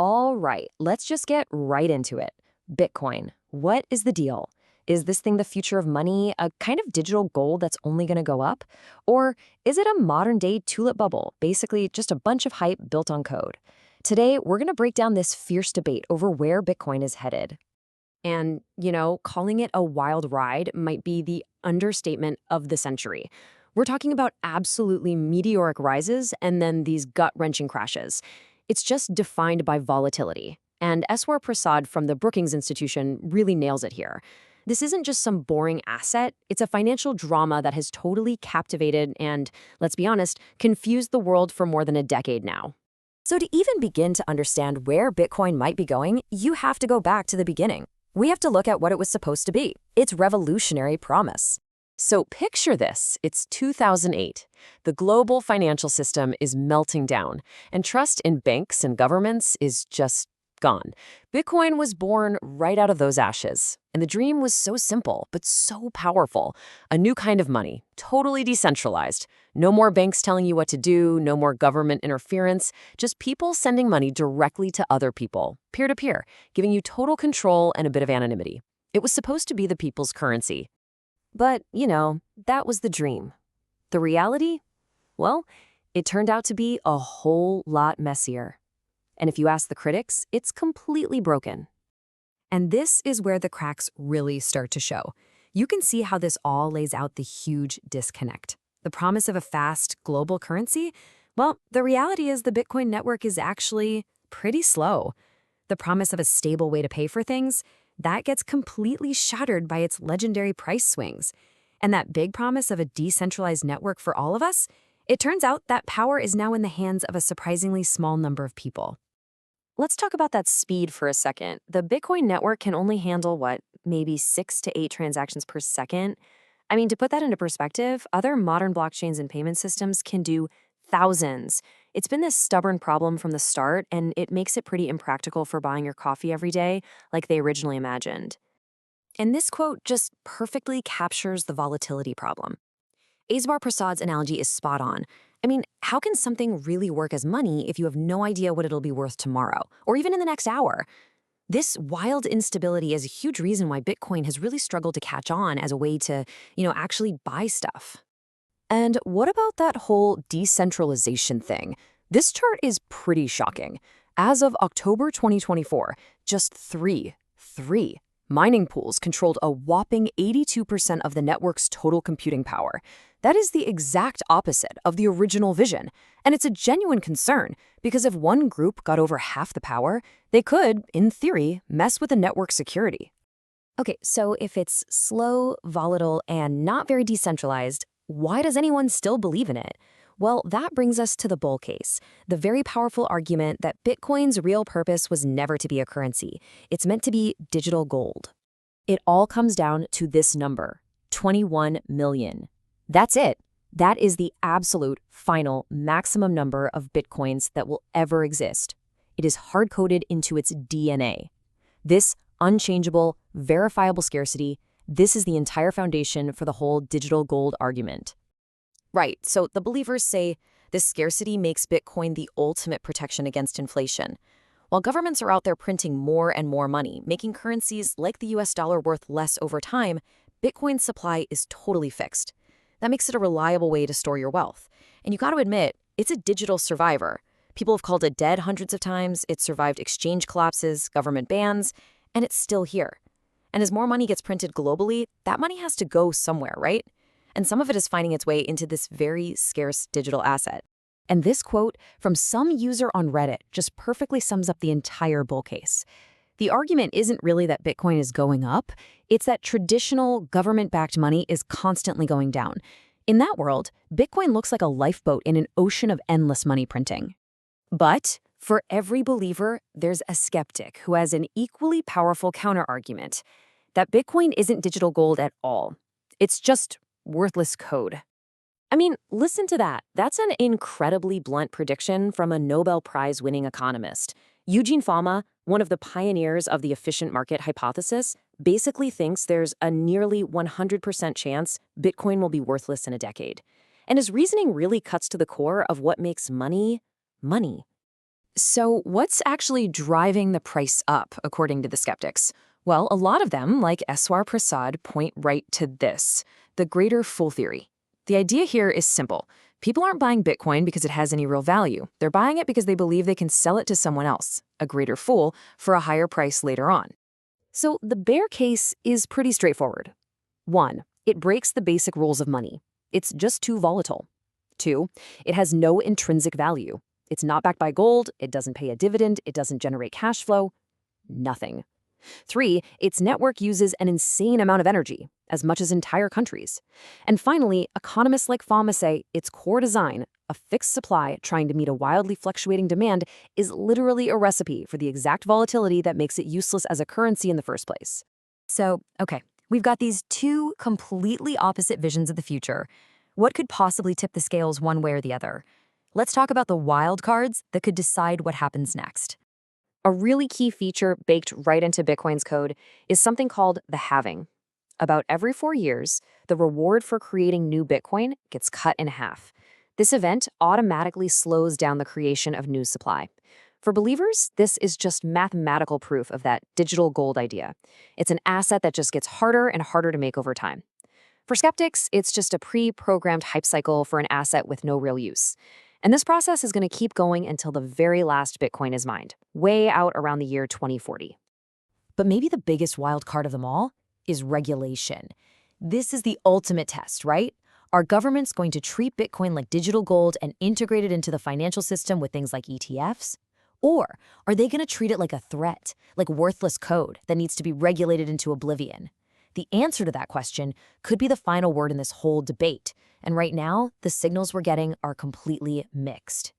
All right, let's just get right into it. Bitcoin. What is the deal? Is this thing the future of money, a kind of digital gold that's only going to go up? Or is it a modern day tulip bubble, basically just a bunch of hype built on code? Today, we're going to break down this fierce debate over where Bitcoin is headed. And, calling it a wild ride might be the understatement of the century. We're talking about absolutely meteoric rises and then these gut-wrenching crashes. It's just defined by volatility. And Eswar Prasad from the Brookings Institution really nails it here. This isn't just some boring asset, it's a financial drama that has totally captivated and, let's be honest, confused the world for more than a decade now. So to even begin to understand where Bitcoin might be going, you have to go back to the beginning. We have to look at what it was supposed to be, its revolutionary promise. So picture this, it's 2008. The global financial system is melting down, and trust in banks and governments is just gone. Bitcoin was born right out of those ashes, and the dream was so simple, but so powerful. A new kind of money, totally decentralized. No more banks telling you what to do, no more government interference, just people sending money directly to other people, peer-to-peer, giving you total control and a bit of anonymity. It was supposed to be the people's currency. But, that was the dream. The reality? Well, it turned out to be a whole lot messier. And if you ask the critics, it's completely broken. And this is where the cracks really start to show. You can see how this all lays out the huge disconnect. The promise of a fast global currency? Well, the reality is the Bitcoin network is actually pretty slow. The promise of a stable way to pay for things? That gets completely shattered by its legendary price swings. And that big promise of a decentralized network for all of us? It turns out that power is now in the hands of a surprisingly small number of people. Let's talk about that speed for a second. The Bitcoin network can only handle, maybe 6 to 8 transactions per second? I mean, to put that into perspective, other modern blockchains and payment systems can do thousands. It's been this stubborn problem from the start, and it makes it pretty impractical for buying your coffee every day, like they originally imagined. And this quote just perfectly captures the volatility problem. Eswar Prasad's analogy is spot on. I mean, how can something really work as money if you have no idea what it'll be worth tomorrow, or even in the next hour? This wild instability is a huge reason why Bitcoin has really struggled to catch on as a way to, actually buy stuff. And what about that whole decentralization thing? This chart is pretty shocking. As of October 2024, just three mining pools controlled a whopping 82% of the network's total computing power. That is the exact opposite of the original vision. And it's a genuine concern, because if one group got over half the power, they could, in theory, mess with the network's security. Okay, so if it's slow, volatile, and not very decentralized, why does anyone still believe in it? Well, that brings us to the bull case, the very powerful argument that Bitcoin's real purpose was never to be a currency. It's meant to be digital gold. It all comes down to this number, 21 million. That's it. That is the absolute final maximum number of Bitcoins that will ever exist. It is hard-coded into its DNA. This unchangeable, verifiable scarcity, this is the entire foundation for the whole digital gold argument. Right, so the believers say this scarcity makes Bitcoin the ultimate protection against inflation. While governments are out there printing more and more money, making currencies like the US dollar worth less over time, Bitcoin's supply is totally fixed. That makes it a reliable way to store your wealth. And you got to admit, it's a digital survivor. People have called it dead hundreds of times, it's survived exchange collapses, government bans, and it's still here. And as more money gets printed globally, that money has to go somewhere, right? And some of it is finding its way into this very scarce digital asset. And this quote from some user on Reddit just perfectly sums up the entire bull case. The argument isn't really that Bitcoin is going up, it's that traditional government-backed money is constantly going down. In that world, Bitcoin looks like a lifeboat in an ocean of endless money printing. But for every believer, there's a skeptic who has an equally powerful counterargument that Bitcoin isn't digital gold at all. It's just worthless code. I mean, listen to that. That's an incredibly blunt prediction from a Nobel Prize-winning economist. Eugene Fama, one of the pioneers of the efficient market hypothesis, basically thinks there's a nearly 100% chance Bitcoin will be worthless in a decade. And his reasoning really cuts to the core of what makes money, money. So, what's actually driving the price up, according to the skeptics? Well, a lot of them, like Eswar Prasad, point right to this: the greater fool theory. The idea here is simple. People aren't buying Bitcoin because it has any real value. They're buying it because they believe they can sell it to someone else, a greater fool, for a higher price later on. So, the bear case is pretty straightforward. 1. It breaks the basic rules of money. It's just too volatile. 2. It has no intrinsic value. It's not backed by gold, it doesn't pay a dividend, it doesn't generate cash flow. Nothing. 3. Its network uses an insane amount of energy, as much as entire countries. And finally, economists like Fama say its core design, a fixed supply trying to meet a wildly fluctuating demand, is literally a recipe for the exact volatility that makes it useless as a currency in the first place. So, okay, we've got these two completely opposite visions of the future. What could possibly tip the scales one way or the other? Let's talk about the wild cards that could decide what happens next. A really key feature baked right into Bitcoin's code is something called the halving. About every 4 years, the reward for creating new Bitcoin gets cut in half. This event automatically slows down the creation of new supply. For believers, this is just mathematical proof of that digital gold idea. It's an asset that just gets harder and harder to make over time. For skeptics, it's just a pre-programmed hype cycle for an asset with no real use. And this process is going to keep going until the very last Bitcoin is mined, way out around the year 2040. But maybe the biggest wild card of them all is regulation. This is the ultimate test, right? Are governments going to treat Bitcoin like digital gold and integrate it into the financial system with things like ETFs? Or are they going to treat it like a threat, like worthless code that needs to be regulated into oblivion? The answer to that question could be the final word in this whole debate. And right now, the signals we're getting are completely mixed.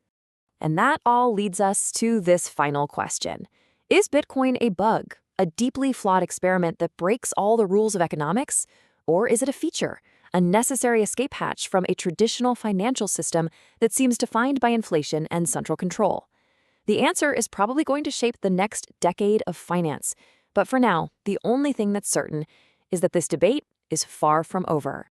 And that all leads us to this final question. Is Bitcoin a bug, a deeply flawed experiment that breaks all the rules of economics? Or is it a feature, a necessary escape hatch from a traditional financial system that seems defined by inflation and central control? The answer is probably going to shape the next decade of finance. But for now, the only thing that's certain is that this debate is far from over.